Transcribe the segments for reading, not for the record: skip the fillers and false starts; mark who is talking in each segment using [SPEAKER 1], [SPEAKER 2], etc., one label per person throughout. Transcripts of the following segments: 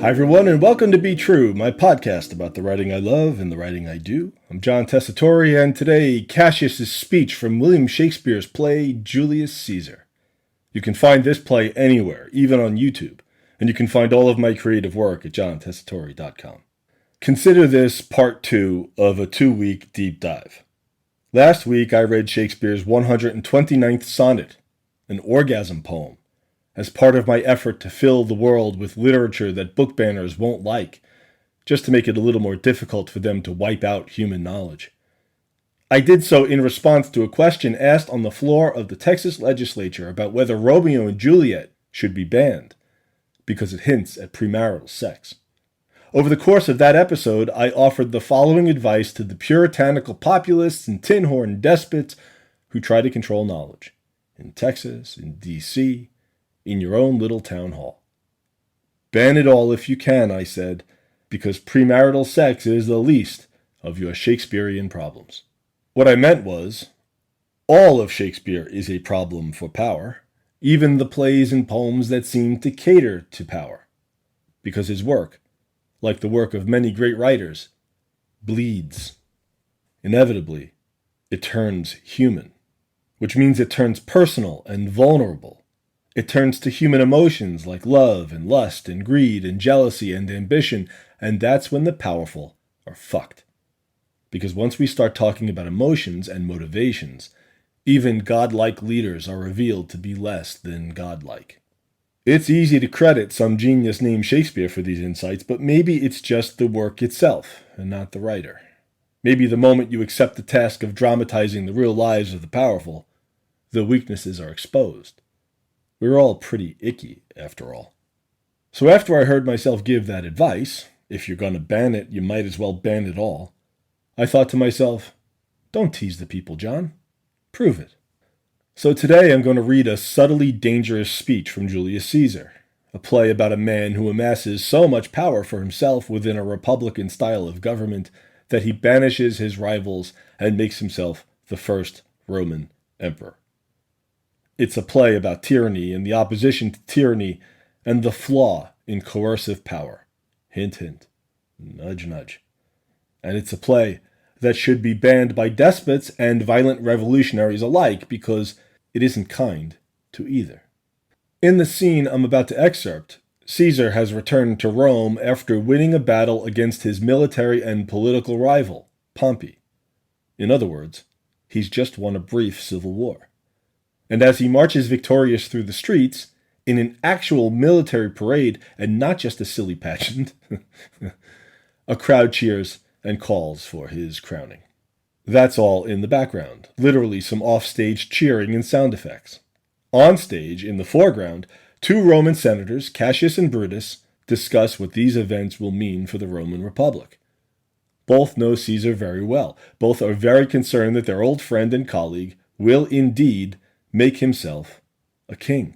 [SPEAKER 1] Hi everyone, and welcome to Be True, my podcast about the writing I love and the writing I do. I'm John Tessitore, and today, Cassius's speech from William Shakespeare's play, Julius Caesar. You can find this play anywhere, even on YouTube, and you can find all of my creative work at johntessitore.com. Consider this part 2 of a 2-week deep dive. Last week, I read Shakespeare's 129th sonnet, an orgasm poem, as part of my effort to fill the world with literature that book banners won't like, just to make it a little more difficult for them to wipe out human knowledge. I did so in response to a question asked on the floor of the Texas legislature about whether Romeo and Juliet should be banned, because it hints at premarital sex. Over the course of that episode, I offered the following advice to the puritanical populists and tin-horn despots who try to control knowledge, in Texas, in D.C., in your own little town hall. Ban it all if you can, I said, because premarital sex is the least of your Shakespearean problems. What I meant was, all of Shakespeare is a problem for power, even the plays and poems that seem to cater to power, because his work, like the work of many great writers, bleeds. Inevitably, it turns human, which means it turns personal and vulnerable. It turns to human emotions like love and lust and greed and jealousy and ambition, and that's when the powerful are fucked. Because once we start talking about emotions and motivations, even godlike leaders are revealed to be less than godlike. It's easy to credit some genius named Shakespeare for these insights, but maybe it's just the work itself and not the writer. Maybe the moment you accept the task of dramatizing the real lives of the powerful, the weaknesses are exposed. We're all pretty icky, after all. So after I heard myself give that advice, if you're going to ban it, you might as well ban it all, I thought to myself, don't tease the people, John. Prove it. So today I'm going to read a subtly dangerous speech from Julius Caesar, a play about a man who amasses so much power for himself within a republican style of government that he banishes his rivals and makes himself the first Roman emperor. It's a play about tyranny and the opposition to tyranny and the flaw in coercive power. Hint, hint. Nudge, nudge. And it's a play that should be banned by despots and violent revolutionaries alike because it isn't kind to either. In the scene I'm about to excerpt, Caesar has returned to Rome after winning a battle against his military and political rival, Pompey. In other words, he's just won a brief civil war. And as he marches victorious through the streets, in an actual military parade and not just a silly pageant, a crowd cheers and calls for his crowning. That's all in the background, literally some off-stage cheering and sound effects. On stage, in the foreground, 2 Roman senators, Cassius and Brutus, discuss what these events will mean for the Roman Republic. Both know Caesar very well. Both are very concerned that their old friend and colleague will indeed make himself a king,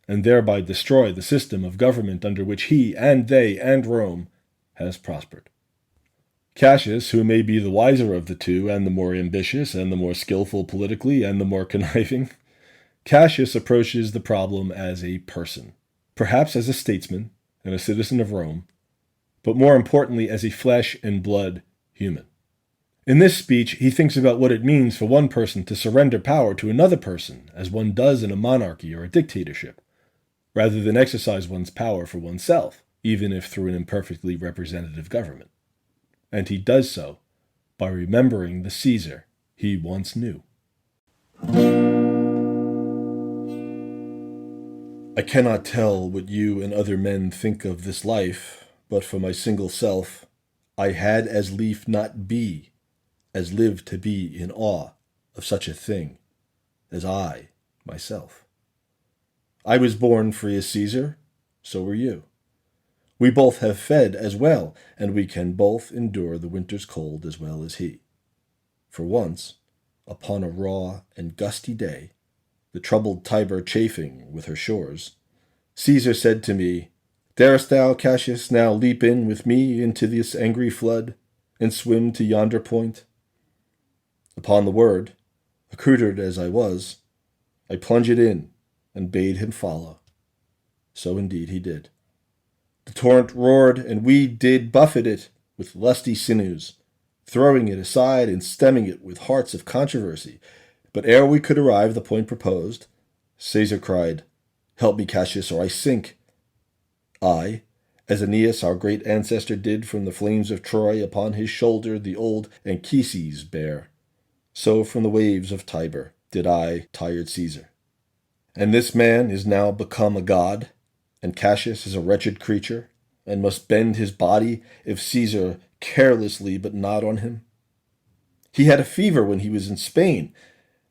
[SPEAKER 1] and thereby destroy the system of government under which he and they and Rome has prospered. Cassius, who may be the wiser of the two and the more ambitious and the more skillful politically and the more conniving, Cassius approaches the problem as a person, perhaps as a statesman and a citizen of Rome, but more importantly as a flesh and blood human. In this speech, he thinks about what it means for one person to surrender power to another person, as one does in a monarchy or a dictatorship, rather than exercise one's power for oneself, even if through an imperfectly representative government. And he does so by remembering the Caesar he once knew. I cannot tell what you and other men think of this life, but for my single self, I had as lief not be, as live to be in awe of such a thing as I, myself. I was born free as Caesar, so were you. We both have fed as well, and we can both endure the winter's cold as well as he. For once, upon a raw and gusty day, the troubled Tiber chafing with her shores, Caesar said to me, Darest thou, Cassius, now leap in with me into this angry flood, and swim to yonder point? Upon the word, accoutred as I was, I plunged in and bade him follow. So indeed he did. The torrent roared, and we did buffet it with lusty sinews, throwing it aside and stemming it with hearts of controversy. But ere we could arrive the point proposed, Caesar cried, "Help me, Cassius, or I sink." I, as Aeneas, our great ancestor, did from the flames of Troy upon his shoulder the old Anchises bear, so from the waves of Tiber did I tired Caesar. And this man is now become a god, and Cassius is a wretched creature, and must bend his body if Caesar carelessly but nod on him. He had a fever when he was in Spain,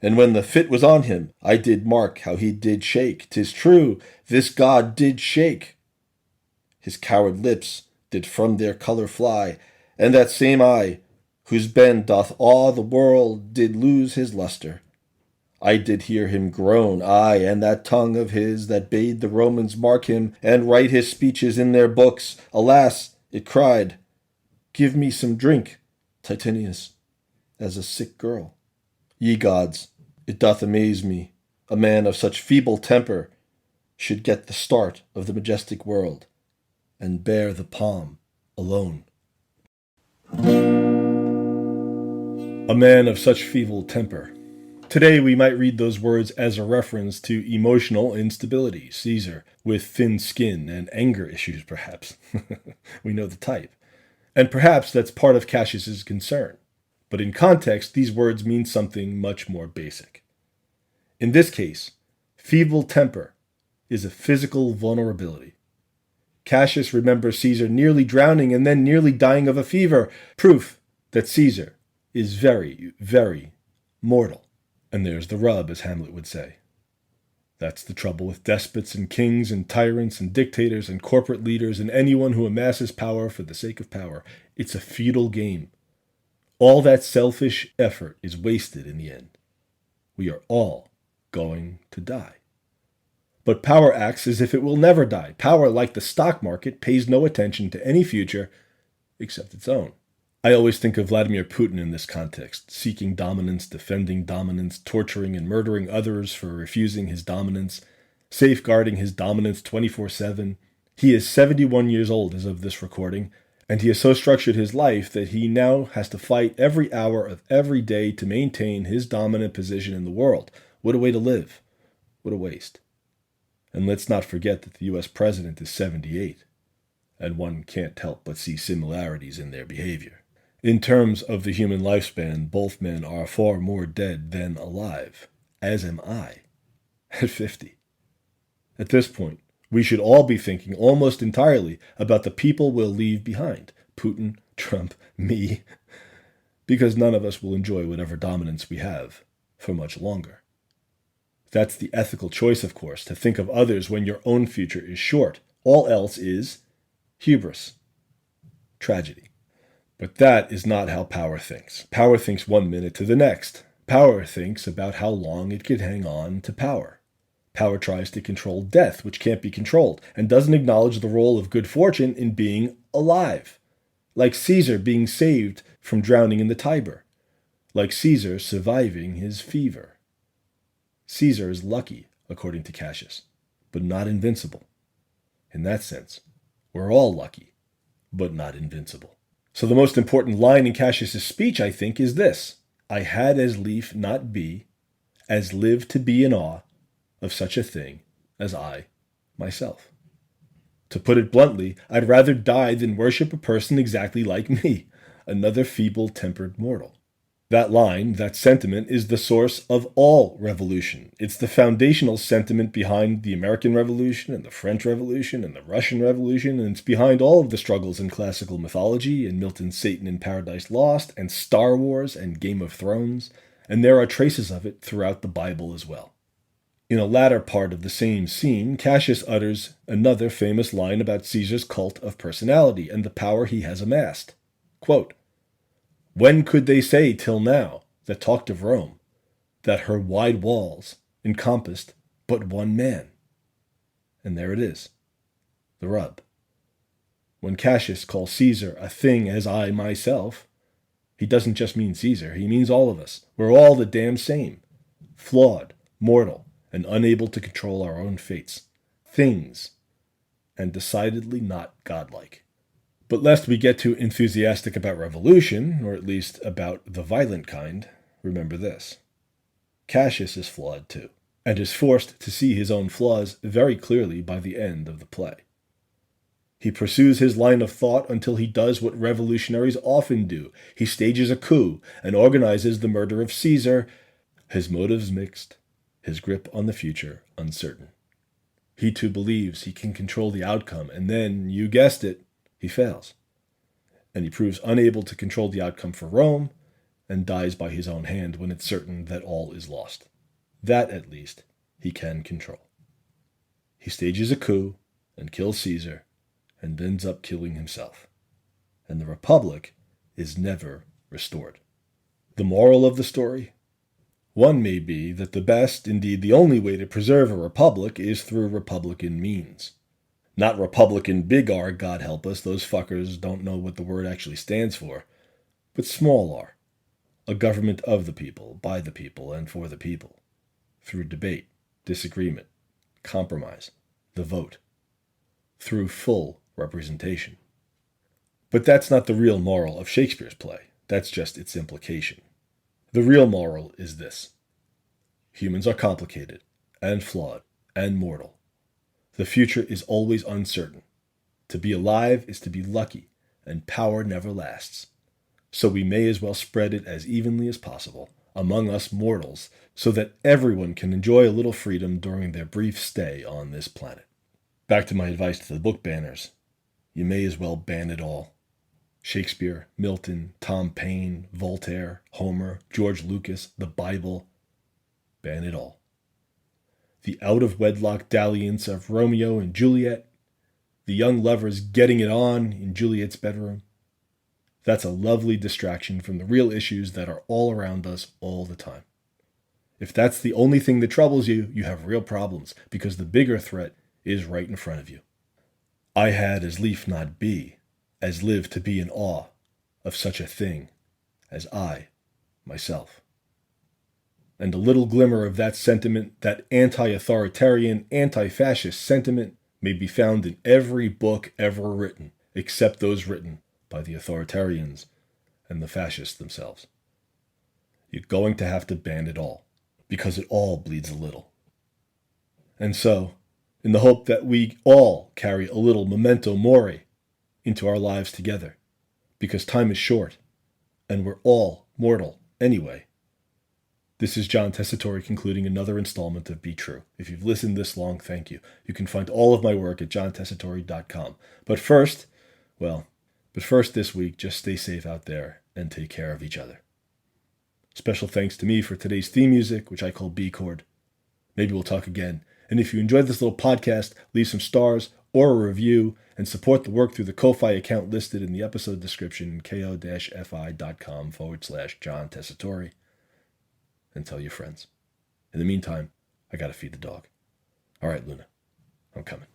[SPEAKER 1] and when the fit was on him, I did mark how he did shake. 'Tis true, this god did shake. His coward lips did from their colour fly, and that same eye, whose bend doth awe the world, did lose his lustre. I did hear him groan, aye, and that tongue of his that bade the Romans mark him and write his speeches in their books, alas, it cried, "Give me some drink, Titinius," as a sick girl. Ye gods, it doth amaze me, a man of such feeble temper should get the start of the majestic world, and bear the palm alone. A man of such feeble temper. Today we might read those words as a reference to emotional instability, Caesar, with thin skin and anger issues perhaps. We know the type. And perhaps that's part of Cassius's concern. But in context, these words mean something much more basic. In this case, feeble temper is a physical vulnerability. Cassius remembers Caesar nearly drowning and then nearly dying of a fever, proof that Caesar is very, very mortal. And there's the rub, as Hamlet would say. That's the trouble with despots and kings and tyrants and dictators and corporate leaders and anyone who amasses power for the sake of power. It's a futile game. All that selfish effort is wasted in the end. We are all going to die. But power acts as if it will never die. Power, like the stock market, pays no attention to any future except its own. I always think of Vladimir Putin in this context, seeking dominance, defending dominance, torturing and murdering others for refusing his dominance, safeguarding his dominance 24/7. He is 71 years old as of this recording, and he has so structured his life that he now has to fight every hour of every day to maintain his dominant position in the world. What a way to live. What a waste. And let's not forget that the U.S. president is 78, and one can't help but see similarities in their behavior. In terms of the human lifespan, both men are far more dead than alive, as am I, at 50. At this point, we should all be thinking almost entirely about the people we'll leave behind, Putin, Trump, me, because none of us will enjoy whatever dominance we have for much longer. That's the ethical choice, of course, to think of others when your own future is short. All else is hubris, tragedy. But that is not how power thinks. Power thinks 1 minute to the next. Power thinks about how long it can hang on to power. Power tries to control death, which can't be controlled, and doesn't acknowledge the role of good fortune in being alive. Like Caesar being saved from drowning in the Tiber. Like Caesar surviving his fever. Caesar is lucky, according to Cassius, but not invincible. In that sense, we're all lucky, but not invincible. So the most important line in Cassius's speech, I think, is this: I had as lief not be, as live to be in awe of such a thing as I myself. To put it bluntly, I'd rather die than worship a person exactly like me, another feeble-tempered mortal. That line, that sentiment, is the source of all revolution. It's the foundational sentiment behind the American Revolution and the French Revolution and the Russian Revolution, and it's behind all of the struggles in classical mythology, in Milton's Satan in Paradise Lost, and Star Wars and Game of Thrones, and there are traces of it throughout the Bible as well. In a latter part of the same scene, Cassius utters another famous line about Caesar's cult of personality and the power he has amassed. Quote, "When could they say till now, that talked of Rome, that her wide walls encompassed but one man?" And there it is, the rub. When Cassius calls Caesar a thing as I myself, he doesn't just mean Caesar, he means all of us. We're all the damn same, flawed, mortal, and unable to control our own fates. Things, and decidedly not godlike. But lest we get too enthusiastic about revolution, or at least about the violent kind, remember this. Cassius is flawed too, and is forced to see his own flaws very clearly by the end of the play. He pursues his line of thought until he does what revolutionaries often do. He stages a coup and organizes the murder of Caesar, his motives mixed, his grip on the future uncertain. He too believes he can control the outcome, and then, you guessed it, he fails. And he proves unable to control the outcome for Rome, and dies by his own hand when it's certain that all is lost. That, at least, he can control. He stages a coup and kills Caesar, and ends up killing himself. And the Republic is never restored. The moral of the story? One may be that the best, indeed the only way to preserve a republic is through Republican means. Not Republican big R, God help us, those fuckers don't know what the word actually stands for, but small r. A government of the people, by the people, and for the people. Through debate, disagreement, compromise, the vote. Through full representation. But that's not the real moral of Shakespeare's play. That's just its implication. The real moral is this. Humans are complicated, and flawed, and mortal. The future is always uncertain. To be alive is to be lucky, and power never lasts. So we may as well spread it as evenly as possible among us mortals so that everyone can enjoy a little freedom during their brief stay on this planet. Back to my advice to the book banners. You may as well ban it all. Shakespeare, Milton, Tom Paine, Voltaire, Homer, George Lucas, the Bible. Ban it all. The out-of-wedlock dalliance of Romeo and Juliet, the young lovers getting it on in Juliet's bedroom. That's a lovely distraction from the real issues that are all around us all the time. If that's the only thing that troubles you, you have real problems, because the bigger threat is right in front of you. I had as lief not be, as live to be in awe of such a thing as I, myself. And a little glimmer of that sentiment, that anti-authoritarian, anti-fascist sentiment, may be found in every book ever written, except those written by the authoritarians and the fascists themselves. You're going to have to ban it all, because it all bleeds a little. And so, in the hope that we all carry a little memento mori into our lives together, because time is short, and we're all mortal anyway. This is John Tessitore concluding another installment of Be True. If you've listened this long, thank you. You can find all of my work at johntessitore.com. But first this week, just stay safe out there and take care of each other. Special thanks to me for today's theme music, which I call B-Chord. Maybe we'll talk again. And if you enjoyed this little podcast, leave some stars or a review and support the work through the Ko-Fi account listed in the episode description, ko-fi.com/John Tessitore. And tell your friends. In the meantime, I gotta feed the dog. All right, Luna, I'm coming.